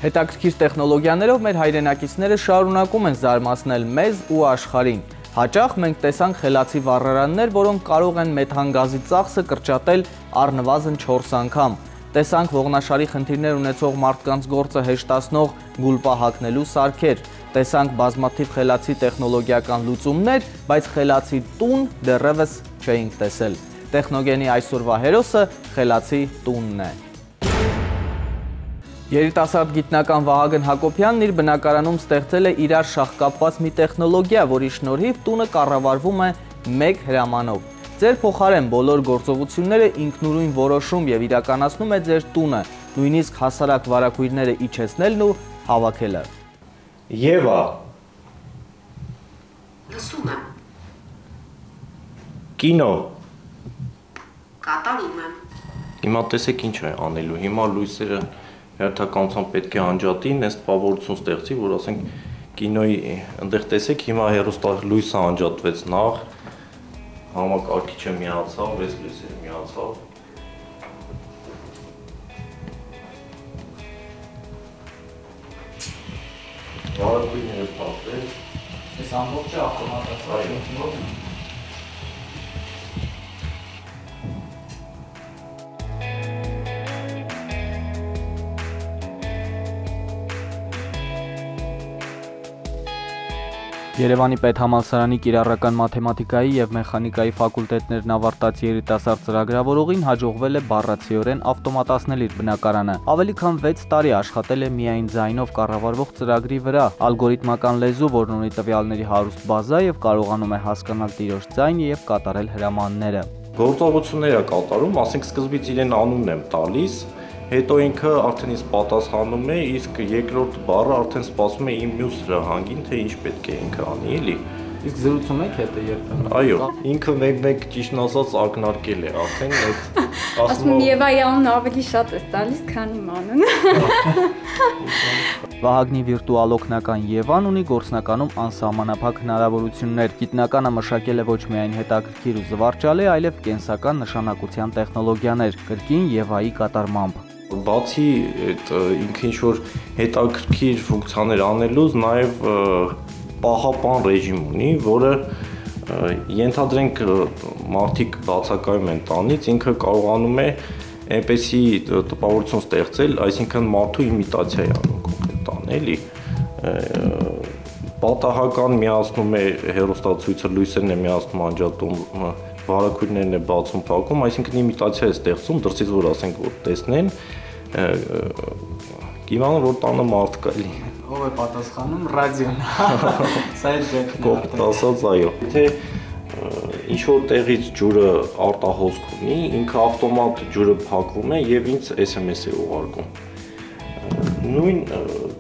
Հետաքրքիր տեխնոլոգիաներով մեր հայրենակիցները շարունակում են զարմացնել մեզ ու աշխարհին։ Հաճախ մենք տեսանք խելացի վառարաններ, որոնք կարող են մեթանգազի ծախսը կրճատել առնվազն 4 անգամ։ Տեսանք ողնաշարի խնդիրներ ունեցող մարդկանց գործը հեշտացնող գուլպա հագնելու սարքեր։ Տեսանք բազմաթիվ խելացի տեխնոլոգիական լուծումներ, բայց խելացի տուն դեռևս չէինք տեսել։ Տեխնոգենի այսօրվա հերոսը խելացի տունն է։ Երիտասարդ գիտնական Վահագն Հակոբյանն իր բնակարանում ստեղծել է իրար շահկապված մի տեխնոլոգիա, որի շնորհիվ տունը կառավարվում է մեկ հրամանով։ Ձեր փոխարեն բոլոր գործողությունները ինքնուրույն որոշում եւ իրականացնում է ձեր տունը, նույնիսկ հասարակ վարակույրները իջեցնելն ու հավաքելը։ Եվա։ Լսում եմ։ Կինո։ Կատարում եմ։ Հիմա տեսեք ինչ է անելու։ Հիմա լույսերը հերթականությամբ պետք է անջատին, այս տպավորություն ստեղծի, որ ասենք կինոյի այնտեղ տեսեք, հիմա հեռուստա լույսը անջատվեց նախ, համակարգիչը միացավ, այս լույսերը միացավ։ Վարակույրները փոխվեց։ Այս ամբողջը ավտոմատացված է։ Երևանի պետհամալսարանի կիրառական մաթեմատիկայի և մեխանիկայի ֆակուլտետներն ավարտած երիտասարդ ծրագրավորողին հաջողվել է բառացիորեն ավտոմատացնել իր բնակարանը։ Ավելի քան 6 տարի աշխատել է միայն ձայնով կառավարվող ծրագրի վրա, ալգորիթմական լեզու, որն ունի տվյալների հարուստ բազա և կարողանում է հասկանալ տիրոջ ձայնը և կատարել հրամանները։ Գործողություններ է կատարում, ասենք սկզբից իրեն անունն եմ տալիս, հետո ինքը արդեն ինձ պատասխանում է, իսկ երկրորդ բառը արդեն սպասում է իմ մյուս հրահանգին, թե ինչ պետք է ինքը անի, էլի։ Իսկ զրուցում եք հետը երբեմն։ Այո, ինքը մեկ ճիշտն ասած ակնարկել է արդեն, ասում եմ Եվայի անունը ավելի շատ է տալիս, քան իմ անունը։ Վահագնի վիրտուալ օգնական Եվան ունի գործնականում անսահմանափակ հնարավորություններ։ Գիտնականը մշակել է ոչ միայն հետաքրքիր ու զվարճալի, այլև կենսական նշանակության տեխնոլոգիաներ, կրկին Եվայի կատարմամբ։ Բացի այդ ինքը ինչ-որ հետաքրքիր ֆունկցիաներ անելուց, նաև պահապան ռեժիմ ունի, որը ենթադրենք մարդիկ բացակայում են տանից, ինքը կարողանում է այնպեսի տպավորություն ստեղծել, այսինքն մարդու իմիտացիա է անում կոնկրետ տան, էլի։ Պատահական միացնում է հեռուստացույցը, լույսերն է միացնում, անջատում, վարակույրներն է բացում, փակում, այսինքն իմիտացիա է ստեղծում, դրսից որ ասենք որ տեսնեն, կիմանան որ տանը մարդ կա, էլի։ Ով է պատասխանում ռադիոն։ Սա է դեպքն։ Կոպիտ ասած, այո։ Եթե ինչ-որ տեղից ջուրը արտահոսք ունի, ինքը ավտոմատ ջուրը փակվում է եւ ինձ SMS է ուղարկում։ Նույն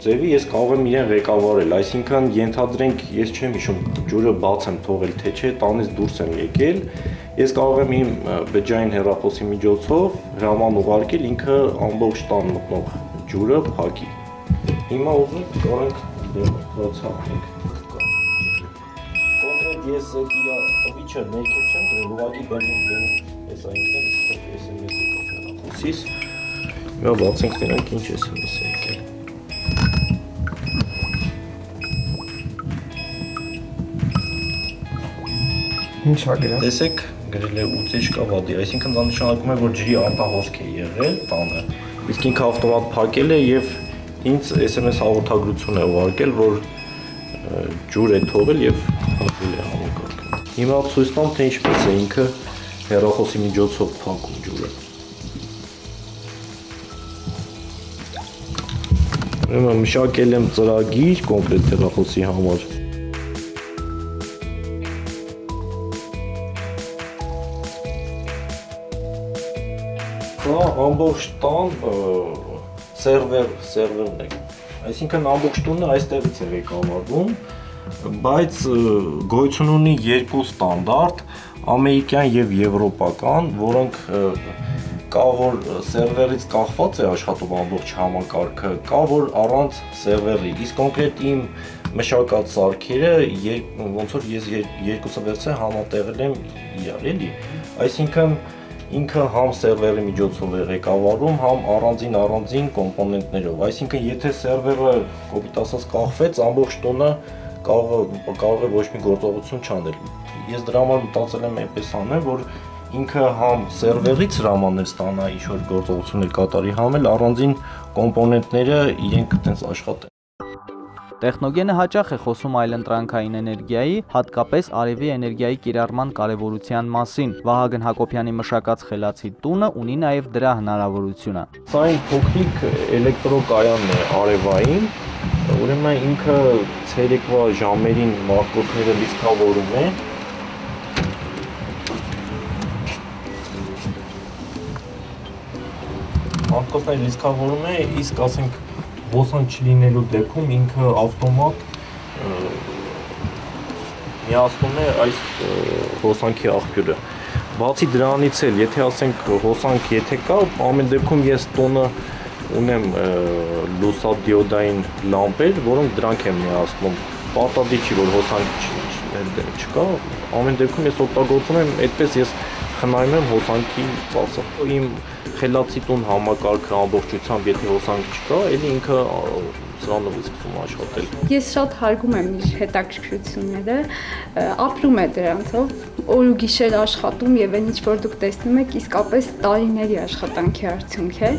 ձևի ես կարող եմ իրեն ղեկավարել, այսինքն ենթադրենք ես չեմ հիշում ջուրը բաց եմ թողել թե չէ, տանից դուրս եմ եկել, ես կարող եմ իմ բջջային հեռախոսի միջոցով հրաման ուղարկել, ինքը ամբողջ տան մտնող ջուրը փակի։ Հիմա ուզում կարենք դեմոնստրացիա կոնկրետ ես իրա տվիչը ներքև չեմ դրել, ուղղակի բերում ես այնքան SMS-ի հեռախոսից։ Հիմա բացենք նրանք ինչ SMS է եկել։ Ինչ է գրել։ Տեսեք, գրել է ուտեչկա վադի, այսինքն դա նշանակում է, որ ջրի արտահոսք է եղել տանը։ Իսկ ինքը ավտոմատ փակել է եւ ինձ SMS հաղորդագրություն է ուղարկել, որ ջուր է թողել եւ փակել է համակարգը։ Հիմա ցույց տամ, թե ինչպես է ինքը հեռախոսի միջոցով փակում ջուրը։ Ուրեմն մշակել եմ ծրագիր կոնկրետ հեռախոսի համար։ Դա ամբողջ տան սերվերն է։ Այսինքն ամբողջ տունը այստեղից է ղեկավարվում, բայց գոյություն ունի երկու ստանդարտ, ամերիկյան եւ եվրոպական, որոնք կա որ սերվերից կախված է աշխատում ամբողջ համակարգը, կա որ առանց սերվերի, իսկ կոնկրետ իմ մշակած սարքերը ոնց որ ես երկուսը վերցրել համատեղել եմ իրար, էլի։ Այսինքն ինքը համ սերվերի միջոցով է ղեկավարում, համ առանձին կոմպոնենտներով։ Այսինքն, եթե սերվերը կոպիտ ասած կախվեց, ամբողջ տոնը կարող է ոչ մի գործողություն չանել։ Ես դրա համար մտածել եմ այնպես անեմ, որ ինքը համ սերվերից հրամաններ ստանա ինչ-որ գործողություններ կատարի, համ էլ առանձին կոմպոնենտները իրենք այդպես աշխատեն։ Տեխնոգենը հաճախ է խոսում այլընտրանքային էներգիայի, հատկապես արևի էներգիայի կիրառման կարևորության մասին։ Վահագն Հակոբյանի մշակած խելացի տունը ունի նաև դրա հնարավորությունը։ Սա այն փոքրիկ էլեկտրոկայանն է արևային, ուրեմն ինքը ցերեկվա ժամերին մարտկոցները լիցքավորում է։ Մարտկոցները լիցքավորում է, իսկ ասենք հոսանք չլինելու դեպքում ինքը ավտոմատ միացնում է այս հոսանքի աղբյուրը։ Բացի դրանից էլ, եթե ասենք հոսանք եթե կա, ամեն դեպքում ես տոնը ունեմ լուսադիոդային լամպեր, որոնք դրանք եմ միացնում։ Պարտադիր չի, որ հոսանք չկա, ամեն դեպքում ես օգտագործում եմ, այդպես ես խնայում եմ հոսանքի ծախսը։ Իմ խելացի տուն համակարգը ամբողջությամբ եթե հոսանք չկա, ելի ինքը սրանով է սկսում աշխատել։ Ես շատ հարգում եմ իր հետաքրքրությունները, ապրում է դրանցով, օր ու գիշեր աշխատում եւ այն ինչ որ դուք տեսնում եք, իսկապես տարիների աշխատանքի արդյունք է։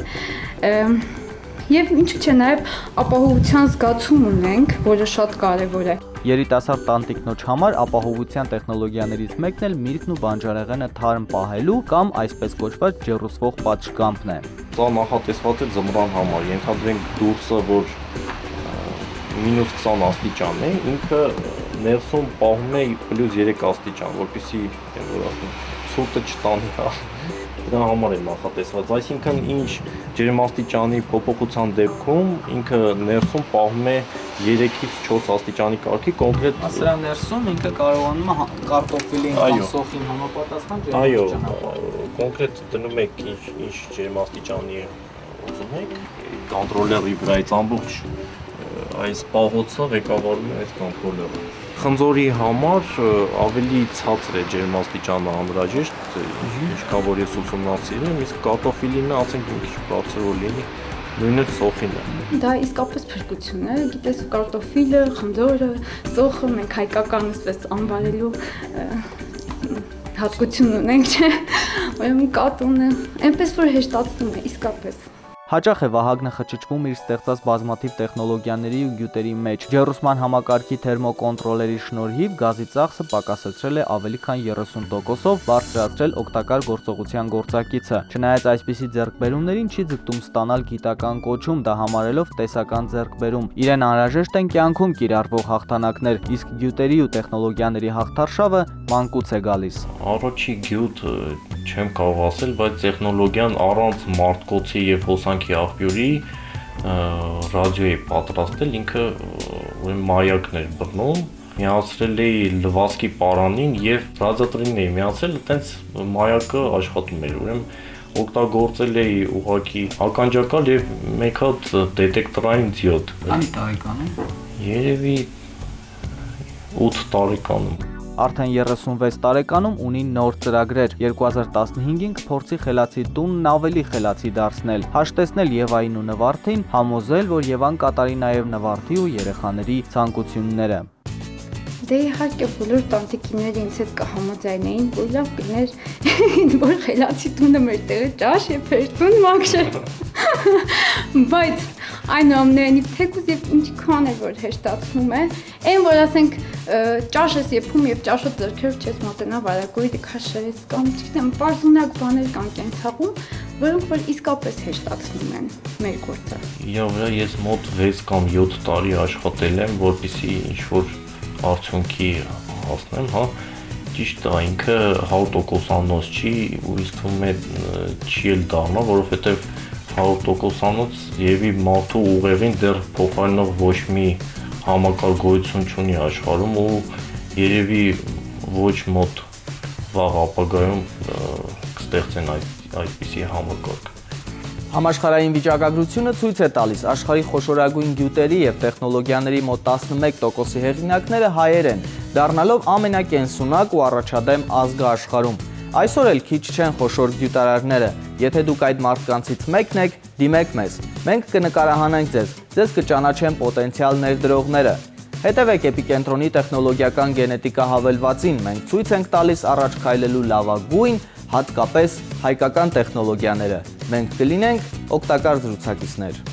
Եվ ինչու՞ չէ, նաև ապահովության զգացում ունենք, որը շատ կարևոր է։ Երիտասարդ տանտիկնոջ համար ապահովության տեխնոլոգիաներից մեկն էլ միրգն ու բանջարեղենը թարմ պահելու կամ այսպես կոչված ջեռուսվող պատշգամբն է։ Սա նախատեսված է ձմռան համար, ենթադրենք դուրսը, որ -20 աստիճան է, ինքը ներսում պահում է +3 աստիճան, որպեսզի ցուրտը չտանի, դրա համար է նախատեսված, այսինքն ինչ ջերմաստիճանի փոփոխության դեպքում ինքը ներսում պահում է 3-ից 4 աստիճանի կարգի կոնկրետ։ Սրա ներսում ինքը կարողանում է կարտոֆիլին կամ սոխին համապատասխան ջերմաստիճան։ Այո, կոնկրետ դնում եք ինչ ջերմաստիճանի ուզում եք, կոնտրոլերի վրայից ամբողջ այս պահոցը ղեկավարում է այս կոնտրոլերը։ Խնձորի համար ավելի ցածր է ջերմաստիճանը անհրաժեշտ, ինչքան որ ես ուսումնասիրել եմ, իսկ կարտոֆիլինը ասենք մի քիչ բարձր լինի, նույնը սոխինը։ Դա իսկապես փրկություն է, գիտես, կարտոֆիլը, խնձորը, սոխը մենք հայկական ասես անվարելու հատկություն ունենք, չէ՞։ Ուրեմն կատունը այնպես որ հեշտացնում է իսկապես։ Հաճախ է Վահագնը խճճվում իր ստեղծած բազմաթիվ տեխնոլոգիաների ու գյուտերի մեջ։ Ջեռուսման համակարգի թերմոկոնտրոլերի շնորհիվ գազի ծախսը պակասեցրել է ավելի քան 30%-ով, բարձրացրել օգտակար գործողության գործակիցը։ Չնայած այսպիսի ձեռքբերումներին չի ձգտում ստանալ գիտական կոչում, դա համարելով տեսական ձեռքբերում։ Իրեն անհրաժեշտ են կյանքում կիրառվող հաղթանակներ, իսկ գյուտերի ու տեխնոլոգիաների հաղթարշավը մանկուց է գալիս։ Առաջի գյուտ չեմ կարող ասել, բայց տեխնոլոգիան առանց մարտկոցի եւ հոսանքի աղբյուրի ռադիոյի պատրաստել, ինքը ուրեմն մայակն էր բռնում, միացրել էի լվացքի պարանին եւ ռադիատրին էի միացրել, այտենց մայակը աշխատում էր, ուրեմն օգտագործել էի ուղղակի ականջակալ եւ մեկ հատ դետեկտորային դիոդ։ Քանի տարեկան է։ Երևի 8 տարեկանում։ Արդեն 36 տարեկանում ունի նոր ծրագրեր, 2015-ին կփորձի խելացի տունն ավելի խելացի դարձնել, հաշտեցնել Եվային ու Նվարդին, համոզել, որ Եվան կատարի նաև Նվարդի ու երեխաների ցանկությունները։ Դե իհարկե բոլոր տանտիկիները ինձ հետ կհամաձայնեին, որ լավ կներ, որ խելացի տունը մեր տեղը ճաշ է փերտուն մաքրե։ Բայց այնուամենայնիվ թեկուզ եւ ինչքան է որ հեշտացնում է, այն որ ասենք ճաշես եփում եւ ճաշոտ ձեռքերով չես մոտենա վարագույրը քաշես կամ չգիտեմ բարձունակ բաներ կան կենցաղում, որոնք որ իսկապես հեշտացնում են մեր գործը։ Իհարկե ես մոտ 6 կամ 7 տարի աշխատել եմ, որպեսզի ինչ որ արդյունքի հասնեմ, հա, ճիշտ է, ինքը 100%-անոց չի ու ինձ թվում է չի էլ դառնա, որովհետև 100%-անոց երևի մարդու ուղեղին դեռ փոխարինող ոչ մի համակարգ գոյություն չունի աշխարհում ու երևի ոչ մոտ վաղ ապագայում կստեղծեն այդպիսի համակարգ։ Համաշխարհային վիճակագրությունը ցույց է տալիս աշխարհի խոշորագույն գյուտերի եւ տեխնոլոգիաների մոտ 11%-ի հեղինակները հայեր են, դառնալով ամենակենսունակ ու առաջադեմ ազգը աշխարհում։ Այսօր էլ քիչ չեն խոշոր գյուտարարները։ Եթե դուք այդ մարդկանցից մեկն եք, դիմեք մեզ։ Մենք կնկարահանենք ձեզ կճանաչեն պոտենցիալ ներդրողները։ Հետևեք Էպիկենտրոնի տեխնոլոգիական գենետիկա հավելվածին, մենք ցույց ենք տալիս առաջ քայլելու լավագույն, հատկապես հայկական տեխնոլոգիաները։ Մենք կլինենք օգտակար զրուցակիցներ։